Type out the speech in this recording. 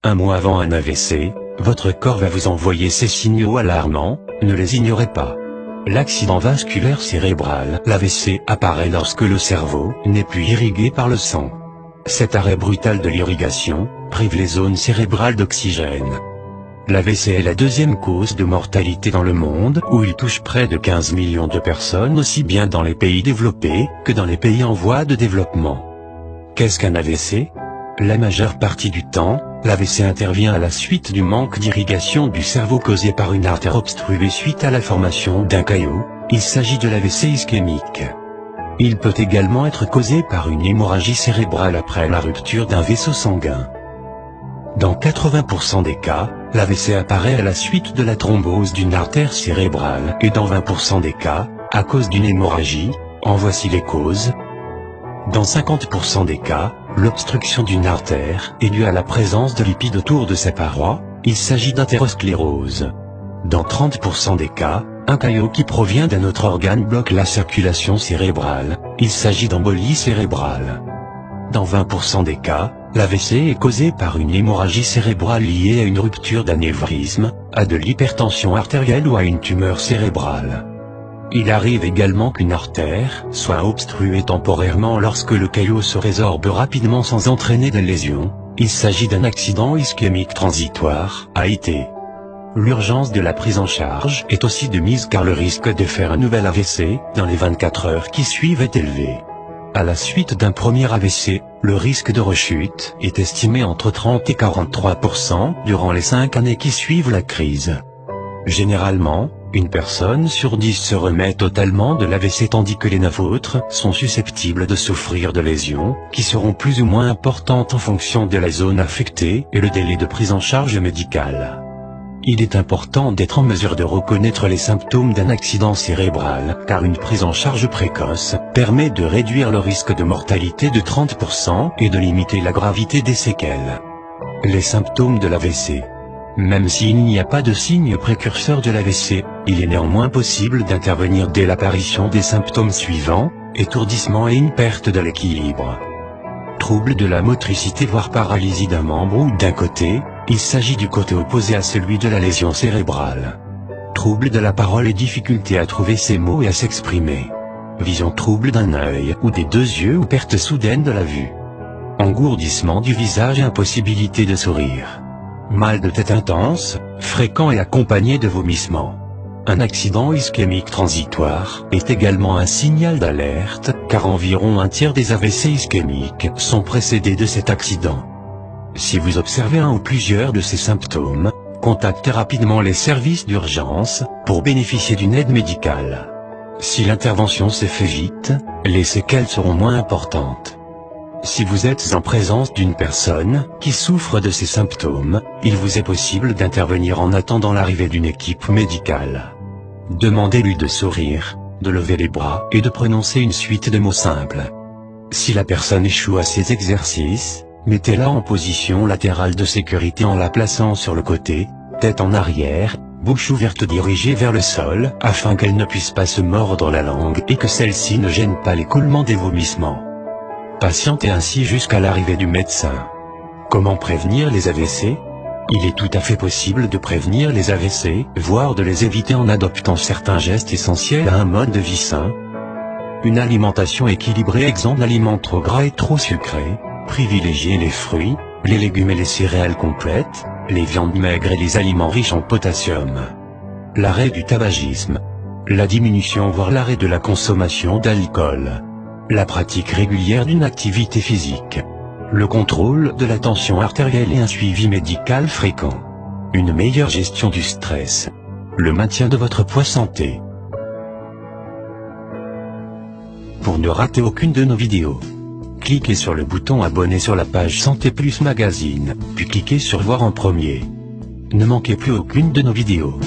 Un mois avant un AVC, votre corps va vous envoyer ces signaux alarmants, ne les ignorez pas. L'accident vasculaire cérébral, l'AVC, apparaît lorsque le cerveau n'est plus irrigué par le sang. Cet arrêt brutal de l'irrigation prive les zones cérébrales d'oxygène. L'AVC est la deuxième cause de mortalité dans le monde, où il touche près de 15 millions de personnes, aussi bien dans les pays développés que dans les pays en voie de développement. Qu'est-ce qu'un AVC? La majeure partie du temps, l'AVC intervient à la suite du manque d'irrigation du cerveau causé par une artère obstruée suite à la formation d'un caillot. Il s'agit de l'AVC ischémique. Il peut également être causé par une hémorragie cérébrale après la rupture d'un vaisseau sanguin. Dans 80% des cas, l'AVC apparaît à la suite de la thrombose d'une artère cérébrale, et dans 20% des cas, à cause d'une hémorragie. En voici les causes. Dans 50% des cas, l'obstruction d'une artère est due à la présence de lipides autour de sa paroi. Il s'agit d'athérosclérose. Dans 30% des cas, un caillot qui provient d'un autre organe bloque la circulation cérébrale. Il s'agit d'embolie cérébrale. Dans 20% des cas, l'AVC est causé par une hémorragie cérébrale liée à une rupture d'anévrisme, à de l'hypertension artérielle ou à une tumeur cérébrale. Il arrive également qu'une artère soit obstruée temporairement lorsque le caillot se résorbe rapidement sans entraîner de lésion. Il s'agit d'un accident ischémique transitoire, AIT. L'urgence de la prise en charge est aussi de mise car le risque de faire un nouvel AVC dans les 24 heures qui suivent est élevé. À la suite d'un premier AVC, le risque de rechute est estimé entre 30 et 43% durant les 5 années qui suivent la crise. Généralement, une personne sur 10 se remet totalement de l'AVC tandis que les 9 autres sont susceptibles de souffrir de lésions, qui seront plus ou moins importantes en fonction de la zone affectée et le délai de prise en charge médicale. Il est important d'être en mesure de reconnaître les symptômes d'un accident cérébral, car une prise en charge précoce permet de réduire le risque de mortalité de 30% et de limiter la gravité des séquelles. Les symptômes de l'AVC. Même s'il n'y a pas de signe précurseur de l'AVC, il est néanmoins possible d'intervenir dès l'apparition des symptômes suivants: étourdissement et une perte de l'équilibre. Trouble de la motricité voire paralysie d'un membre ou d'un côté. Il s'agit du côté opposé à celui de la lésion cérébrale. Trouble de la parole et difficulté à trouver ses mots et à s'exprimer. Vision trouble d'un œil ou des 2 yeux ou perte soudaine de la vue. Engourdissement du visage et impossibilité de sourire. Mal de tête intense, fréquent et accompagné de vomissements. Un accident ischémique transitoire est également un signal d'alerte, car environ un tiers des AVC ischémiques sont précédés de cet accident. Si vous observez un ou plusieurs de ces symptômes, contactez rapidement les services d'urgence pour bénéficier d'une aide médicale. Si l'intervention s'est fait vite, les séquelles seront moins importantes. Si vous êtes en présence d'une personne qui souffre de ces symptômes, il vous est possible d'intervenir en attendant l'arrivée d'une équipe médicale. Demandez-lui de sourire, de lever les bras et de prononcer une suite de mots simples. Si la personne échoue à ces exercices, mettez-la en position latérale de sécurité en la plaçant sur le côté, tête en arrière, bouche ouverte dirigée vers le sol, afin qu'elle ne puisse pas se mordre la langue et que celle-ci ne gêne pas l'écoulement des vomissements. Patientez ainsi jusqu'à l'arrivée du médecin. Comment prévenir les AVC? Il est tout à fait possible de prévenir les AVC, voire de les éviter en adoptant certains gestes essentiels à un mode de vie sain. Une alimentation équilibrée exempte d'aliments trop gras et trop sucrés. Privilégiez les fruits, les légumes et les céréales complètes, les viandes maigres et les aliments riches en potassium. L'arrêt du tabagisme. La diminution voire l'arrêt de la consommation d'alcool. La pratique régulière d'une activité physique. Le contrôle de la tension artérielle et un suivi médical fréquent. Une meilleure gestion du stress. Le maintien de votre poids santé. Pour ne rater aucune de nos vidéos, cliquez sur le bouton abonner sur la page Santé Plus Magazine, puis cliquez sur voir en premier. Ne manquez plus aucune de nos vidéos.